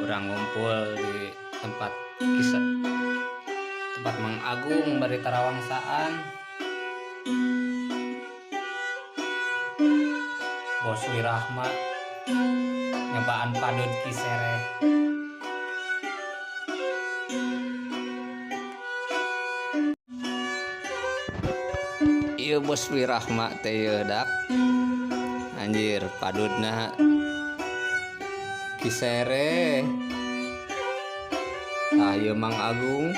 Urang ngumpul di tempat kisah tempat Mang Agung bari tarawangsaan. Bos Wirahma nyobaan padut Kisere. Ieu Bos Wirahma teh dak anjir padutna Kisere. Ah ieu Mang Agung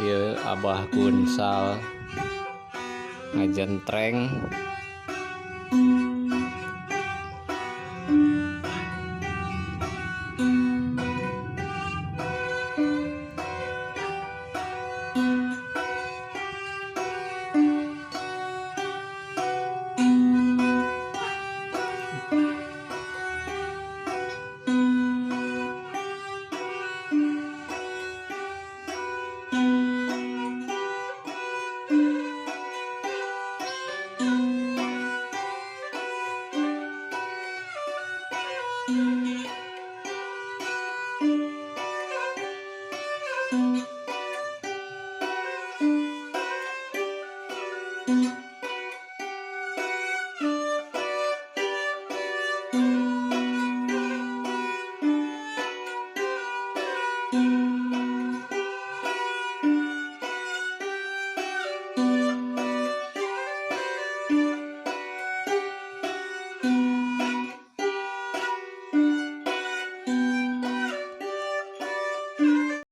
ieu Abah Gunsal ngajentreng